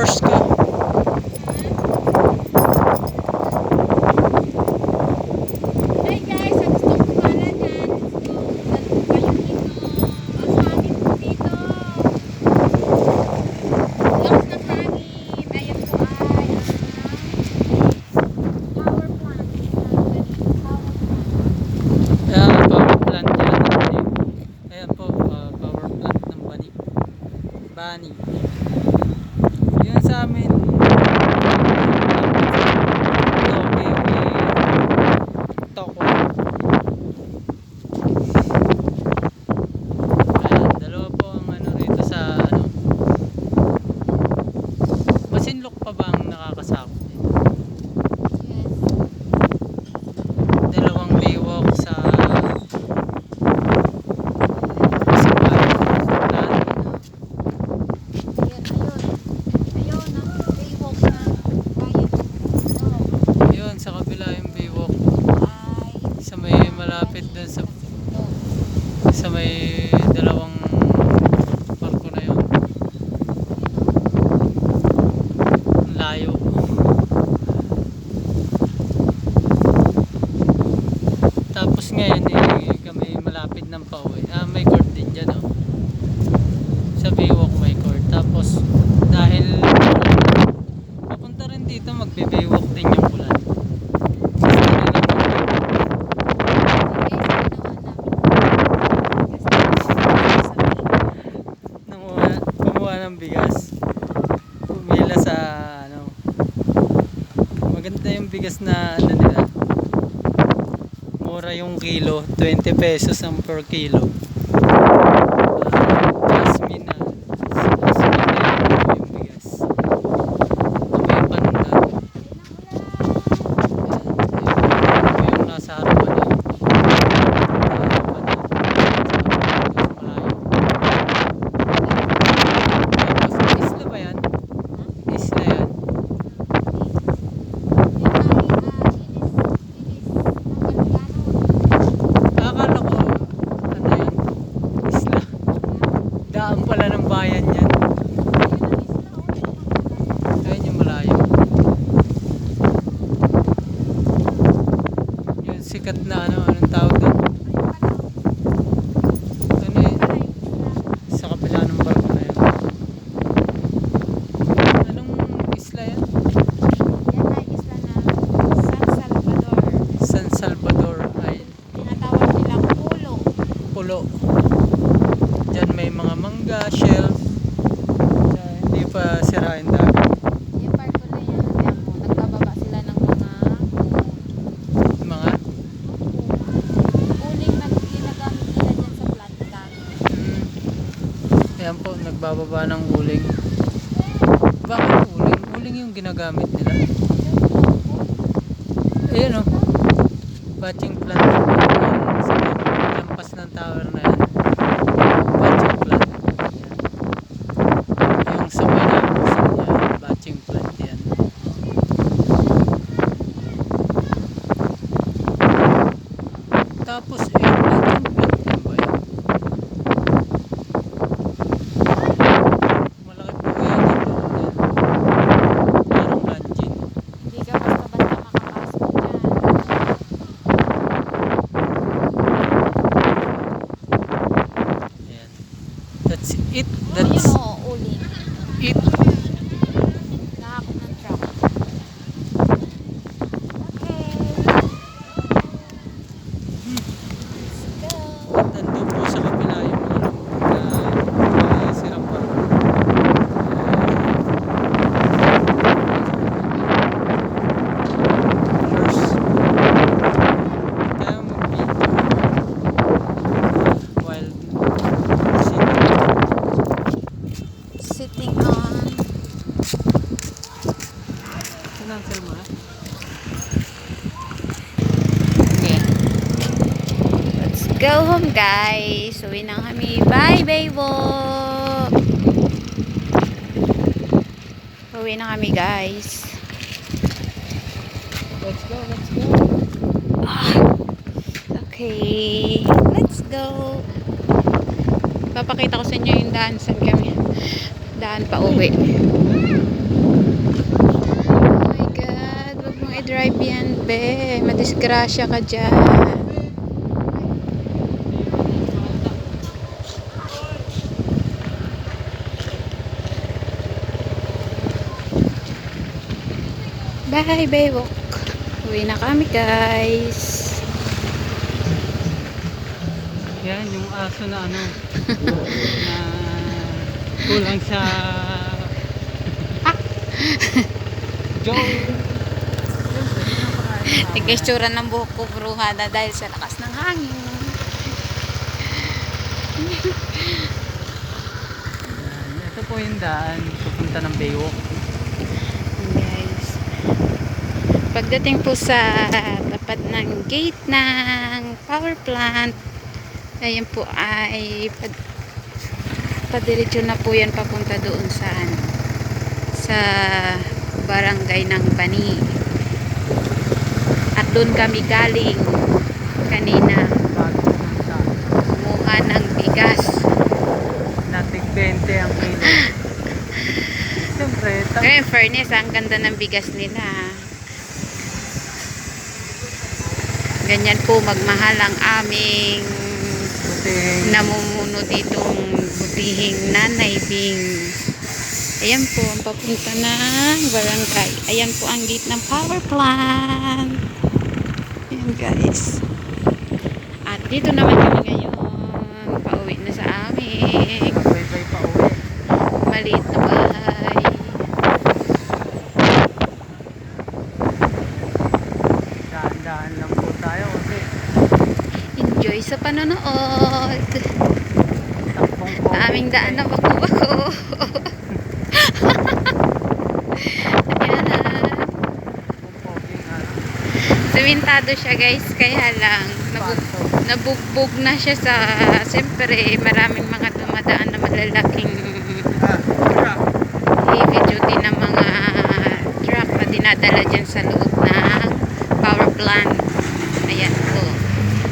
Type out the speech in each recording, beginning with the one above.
followers ko. Hey guys, sa gusto ko pala dyan, let's go. Kayo dito. Ang hangin po dito. Lakas ng hangin. Ayan po ay power plant. Ayan, power plant yan. Ayan po, power plant ng Bani. Bani. Yan sa amin. Toko. Ayan, dalawa po ang ano rito sa ano. Masinlok pa ba ang nakakasakop dito? Yes. Dalawang baywalk sa Bayan. Ayun, ang baywalk na bayan. Ayun, sa kabila yung baywalk. Ay, Sa may malapit dun sa may dalawang parko na yun. Ang layo. Tapos ngayon kami malapit ng pauwi. May court din dyan, oh. Sa baywalk may court. Tapos dahil papunta rin dito, magbe-baywalk din yung ulan. Kumuha ng bigas, pumila sa ano, maganda yung bigas na ano nila, mura yung kilo, 20 pesos ang per kilo. Jasmine na yung bigas, may pandan. Yung nasa harapan yun. Isla ba yan? Isla yan. Akala ko ano yan? Isla. Daan pala ng bayan yan. Ayun yung malayo. Yung sikat na ano, anong tawag doon? Ano yun? Sa kabila ng barko na yun. Anong isla yan? Yan ay isla ng San Salvador. San Salvador ay Tinatawag nilang Pulo. pulo. Diyan may mga mangga, shells. Hindi pa sirain dagat. Yung part ko na yan, alam mo, nagbababa sila ng mga Mga uling na ginagamit nila dyan sa planta. ayan po, nagbababa ng uling. Bakit uling? Uling yung ginagamit nila. Ayan, oh. Batching plant. Ayan, sa lampas ng tower na yan. Batching plant. Ayan. Yung sa may lampas niya, batching plant yan. Tapos, batching plant yan ba yan? Malaki po kaya dito. Ayan. Parang luncheon. Hindi ka basta-basta makapasok dyan. Ayan. That's it. Oh, That's yun o, uling. it. Nakakot ng truck. Okay. Let's go. At nandun po sa kapila yung sirang parko. First, tayo mag-video while Sitting on. cancel mo na. Okay. Let's go home, guys. Uwi na kami. Bye, baby. Uwi na kami, guys. Let's go, let's go. Okay. Let's go. Papakita ko sa inyo yung daan. Saan kami? Daan pa uwi. drive yan, be. Madisgrasya ka dyan. Bye, Baywalk. Uwi na kami, guys. Yan, yung aso na ano, na kulang sa Joe. Nag-gestura ng buhok ko, bruhada, dahil sa lakas ng hangin. Yan, ito po yung daan papunta ng Baywalk. Guys, pagdating po sa tapat ng gate ng power plant, ayan po ay padiretso na po yan papunta doon sa sa barangay ng Bani. At doon kami galing kanina kumuha ng bigas. Nating 20 ang kilo. Siyempre, Kaya in fairness, ang ganda ng bigas nila. Ganyan po magmahal ang aming namumuno ditong butihing Nanay Bing. Ayan po ang papunta ng barangay. Ayan po ang gate ng power plant. Ayan, guys. At dito naman kami ngayon. Pauwi na sa amin. bye-bye pa uwi. Maliit na bahay. Daan-daan lang po tayo kasi Enjoy sa panonood. takbong po. Aming daan na bako-bako. Ayan na. Simentado siya, guys, kaya lang nabugbog na siya sa, siyempre maraming mga dumadaan na malalaking heavy duty na mga truck na dinadala dyan sa loob ng power plant. Ayan po.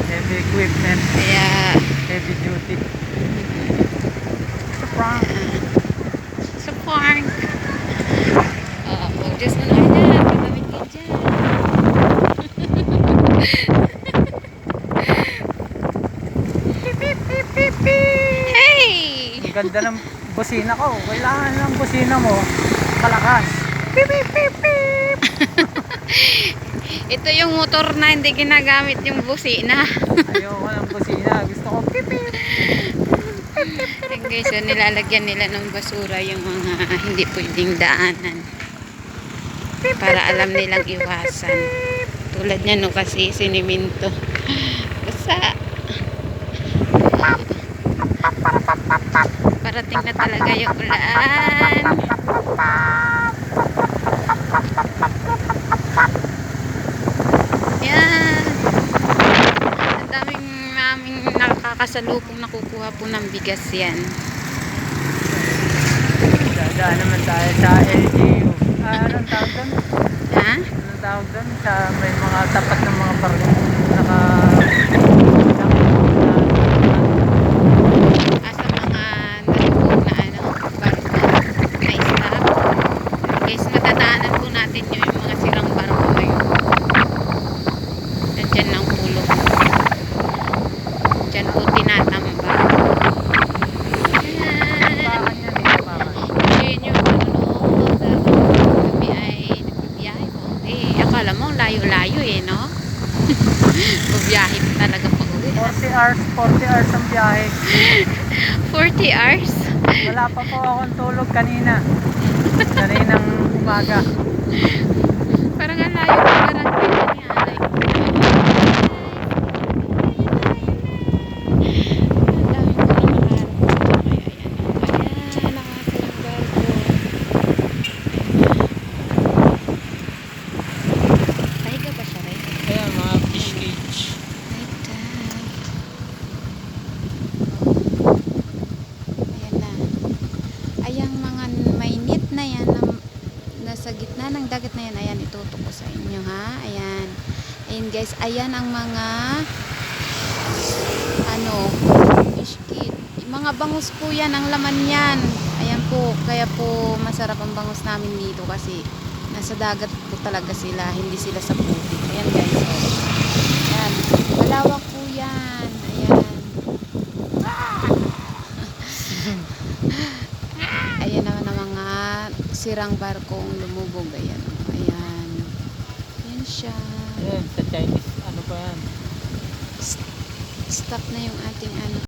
Heavy equipment, Kaya heavy duty. sa park. Oh, Diyos mo na dyan. Malamig ka dyan. Hey! Ang ganda ng busina ko. Kailangan ng busina mo kalakas. Beep, beep, beep, beep. Ito yung motor na hindi ginagamit yung busina. Ayoko ng busina. Gusto ko beep, beep. Ayan, guys, so nilalagyan nila ng basura yung mga hindi pwedeng daanan. Para alam nilang iwasan. Tulad niya no, kasi siniminto. Basta parating na talaga yung ulan. Yan. Ang daming nakakasalubong nakukuha po ng bigas yan. Dadaan naman tayo sa LGU. Anong tawag doon? Ha? Anong tawag doon? Sa may mga tapat ng mga barko. Naka... Sa mga nalubog na barko na stop. Guys, matadaanan po natin yung mga sirang barko na yun. Nandyan ng pulong. Dyan po tinatambak. Yun yung panunood. Kami ay nagbibiyahe po. Akala mo layo-layo no? Biyahe talaga pa uwi. 40 hours ang biyahe. 40 hours? Wala pa po akong tulog kanina. Kaninang umaga. Parang ang layo ng barangay na niya. Kaya mga fish cage. Ayan na. Ayang mga mainit na yan nasa gitna ng dagat na yan. Ayan, itutok ko sa inyo ha. Ayan. Ayan guys, ayan ang mga fish cage. Mga bangus po yan, ang laman yan. Ayan po, kaya po masarap ang bangus namin dito kasi Nasa dagat po talaga sila, hindi sila sa putik. Ayan guys, oh. Ayan, malawak po yan. Ayan. Ayan naman ang mga sirang barkong lumubog. Ayan, oh. Ayan. Ayan siya. Ayan, sa Chinese, ano pa yan? Stop na yung ating ano.